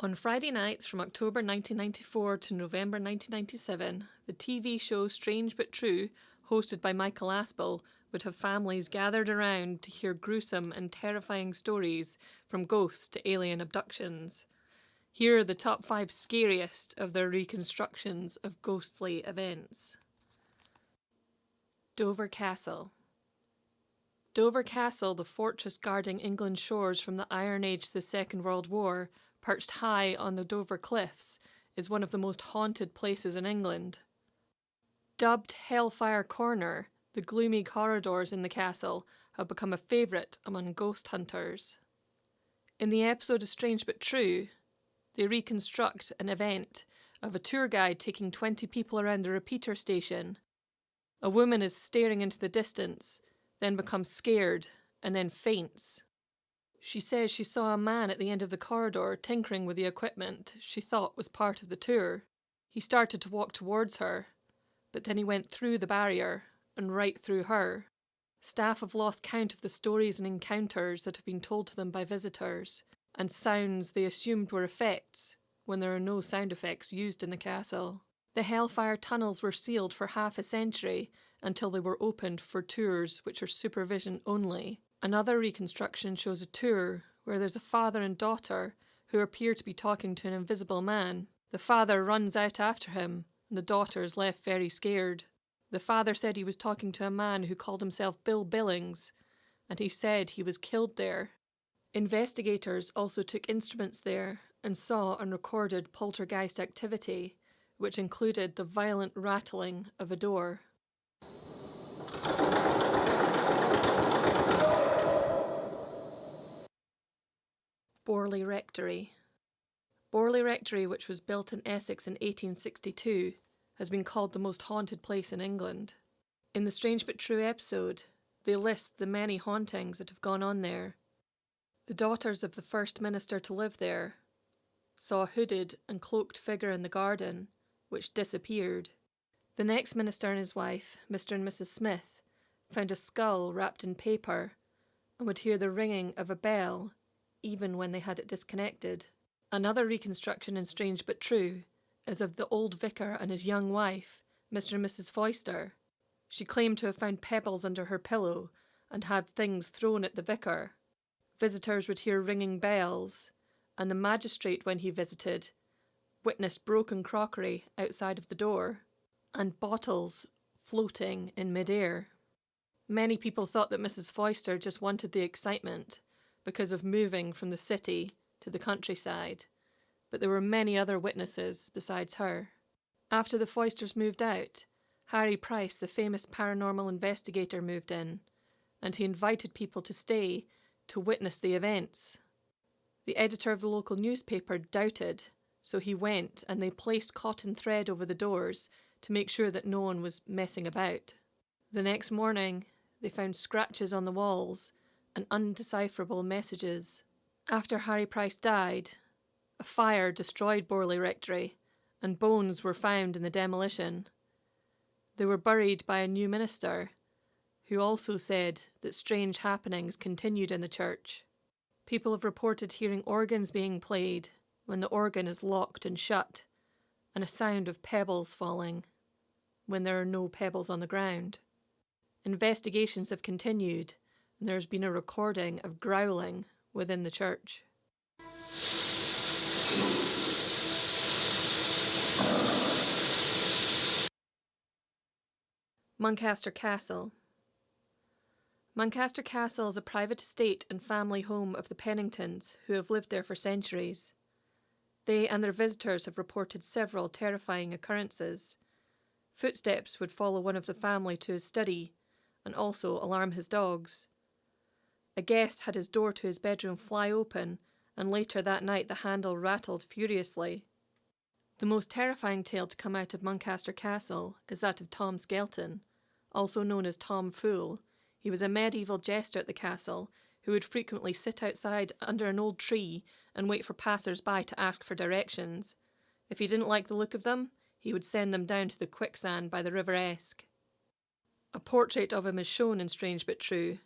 On Friday nights from October 1994 to November 1997, the TV show Strange But True, hosted by Michael Aspel, would have families gathered around to hear gruesome and terrifying stories from ghosts to alien abductions. Here are the top 5 scariest of their reconstructions of ghostly events. Dover Castle. Dover Castle, the fortress guarding England's shores from the Iron Age to the Second World War, perched high on the Dover Cliffs, is one of the most haunted places in England. Dubbed Hellfire Corner, the gloomy corridors in the castle have become a favourite among ghost hunters. In the episode of Strange But True, they reconstruct an event of a tour guide taking 20 people around the repeater station. A woman is staring into the distance, then becomes scared, and then faints. She says she saw a man at the end of the corridor tinkering with the equipment she thought was part of the tour. He started to walk towards her, but then he went through the barrier and right through her. Staff have lost count of the stories and encounters that have been told to them by visitors, and sounds they assumed were effects when there are no sound effects used in the castle. The Hellfire tunnels were sealed for half a century until they were opened for tours which are supervision only. Another reconstruction shows a tour where there's a father and daughter who appear to be talking to an invisible man. The father runs out after him, and the daughter is left very scared. The father said he was talking to a man who called himself Bill Billings, and he said he was killed there. Investigators also took instruments there and saw and recorded poltergeist activity, which included the violent rattling of a door. Borley Rectory. Borley Rectory, which was built in Essex in 1862, has been called the most haunted place in England. In the Strange But True episode, they list the many hauntings that have gone on there. The daughters of the first minister to live there saw a hooded and cloaked figure in the garden, which disappeared. The next minister and his wife, Mr. and Mrs. Smith, found a skull wrapped in paper and would hear the ringing of a bell even when they had it disconnected. Another reconstruction in Strange But True is of the old vicar and his young wife, Mr. and Mrs. Foyster. She claimed to have found pebbles under her pillow and had things thrown at the vicar. Visitors would hear ringing bells, and the magistrate, when he visited, witnessed broken crockery outside of the door and bottles floating in mid-air. Many people thought that Mrs. Foyster just wanted the excitement because of moving from the city to the countryside, but there were many other witnesses besides her. After the Foysters moved out, Harry Price, the famous paranormal investigator, moved in, and he invited people to stay to witness the events. The editor of the local newspaper doubted, so he went and they placed cotton thread over the doors to make sure that no one was messing about. The next morning, they found scratches on the walls and undecipherable messages. After Harry Price died, a fire destroyed Borley Rectory, and bones were found in the demolition. They were buried by a new minister, who also said that strange happenings continued in the church. People have reported hearing organs being played when the organ is locked and shut, and a sound of pebbles falling when there are no pebbles on the ground. Investigations have continued, and there has been a recording of growling within the church. Muncaster Castle. Muncaster Castle is a private estate and family home of the Penningtons, who have lived there for centuries. They and their visitors have reported several terrifying occurrences. Footsteps would follow one of the family to his study and also alarm his dogs. A guest had his door to his bedroom fly open, and later that night the handle rattled furiously. The most terrifying tale to come out of Muncaster Castle is that of Tom Skelton, also known as Tom Fool. He was a medieval jester at the castle who would frequently sit outside under an old tree and wait for passers-by to ask for directions. If he didn't like the look of them, he would send them down to the quicksand by the River Esk. A portrait of him is shown in Strange But True.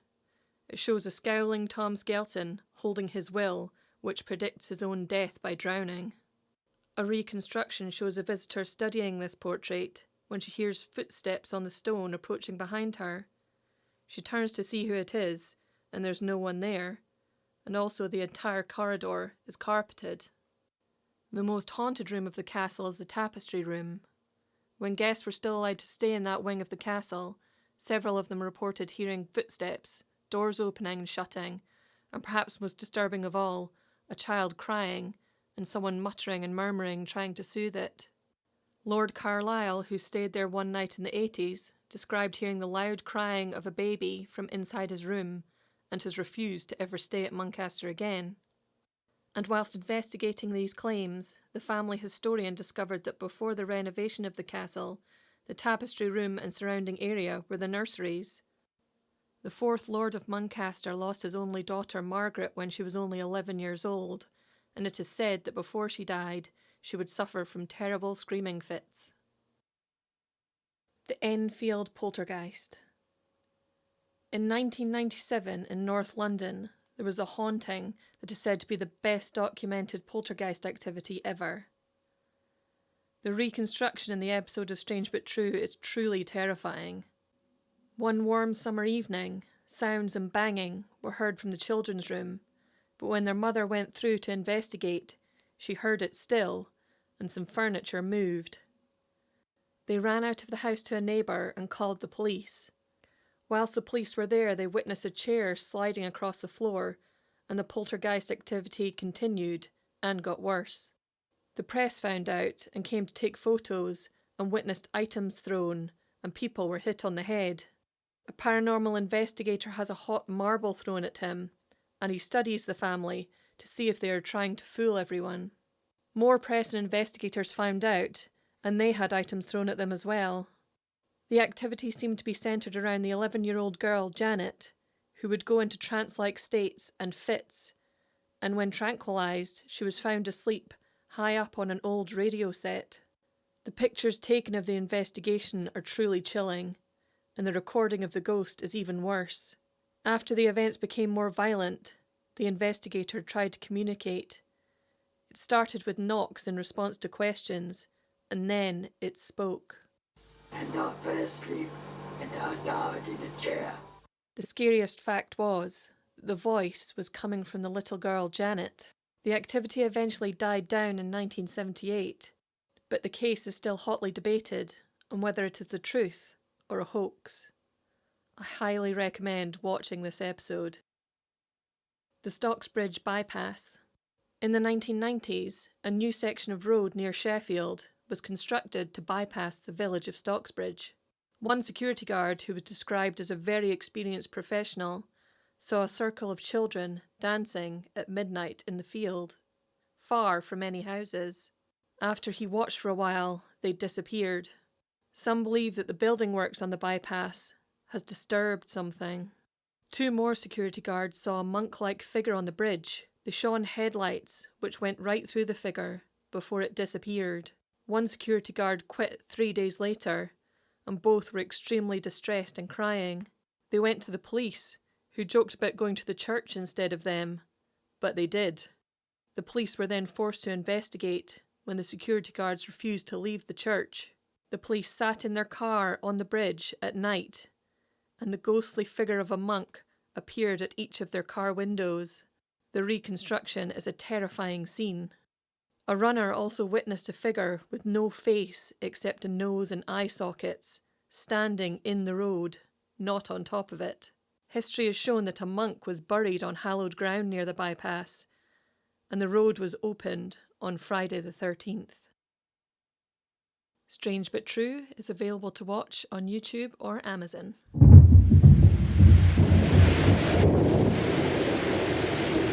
It shows a scowling Tom Skelton holding his will which predicts his own death by drowning. A reconstruction shows a visitor studying this portrait when she hears footsteps on the stone approaching behind her. She turns to see who it is, and there's no one there, and also the entire corridor is carpeted. The most haunted room of the castle is the tapestry room. When guests were still allowed to stay in that wing of the castle, several of them reported hearing footsteps, doors opening and shutting, and perhaps most disturbing of all, a child crying, and someone muttering and murmuring trying to soothe it. Lord Carlisle, who stayed there one night in the 80s, described hearing the loud crying of a baby from inside his room, and has refused to ever stay at Muncaster again. And whilst investigating these claims, the family historian discovered that before the renovation of the castle, the tapestry room and surrounding area were the nurseries. The fourth Lord of Muncaster lost his only daughter Margaret when she was only 11 years old, and it is said that before she died, she would suffer from terrible screaming fits. The Enfield Poltergeist. In 1997 in North London, there was a haunting that is said to be the best documented poltergeist activity ever. The reconstruction in the episode of Strange But True is truly terrifying. One warm summer evening, sounds and banging were heard from the children's room, but when their mother went through to investigate, she heard it still, and some furniture moved. They ran out of the house to a neighbour and called the police. Whilst the police were there, they witnessed a chair sliding across the floor, and the poltergeist activity continued and got worse. The press found out and came to take photos and witnessed items thrown, and people were hit on the head. A paranormal investigator has a hot marble thrown at him, and he studies the family to see if they are trying to fool everyone. More press and investigators found out, and they had items thrown at them as well. The activity seemed to be centred around the 11-year-old girl, Janet, who would go into trance-like states and fits, and when tranquilised, she was found asleep high up on an old radio set. The pictures taken of the investigation are truly chilling, and the recording of the ghost is even worse. After the events became more violent, the investigator tried to communicate. It started with knocks in response to questions, and then it spoke. And I fell asleep, and I died in a chair. The scariest fact was that the voice was coming from the little girl Janet. The activity eventually died down in 1978, but the case is still hotly debated on whether it is the truth or a hoax. I highly recommend watching this episode. The Stocksbridge Bypass. In the 1990s, a new section of road near Sheffield was constructed to bypass the village of Stocksbridge. One security guard, who was described as a very experienced professional, saw a circle of children dancing at midnight in the field, far from any houses. After he watched for a while, they disappeared. Some believe that the building works on the bypass has disturbed something. Two more security guards saw a monk-like figure on the bridge. They shone headlights, which went right through the figure before it disappeared. One security guard quit 3 days later, and both were extremely distressed and crying. They went to the police, who joked about going to the church instead of them, but they did. The police were then forced to investigate when the security guards refused to leave the church. The police sat in their car on the bridge at night, and the ghostly figure of a monk appeared at each of their car windows. The reconstruction is a terrifying scene. A runner also witnessed a figure with no face except a nose and eye sockets, standing in the road, not on top of it. History has shown that a monk was buried on hallowed ground near the bypass, and the road was opened on Friday the 13th. Strange But True is available to watch on YouTube or Amazon.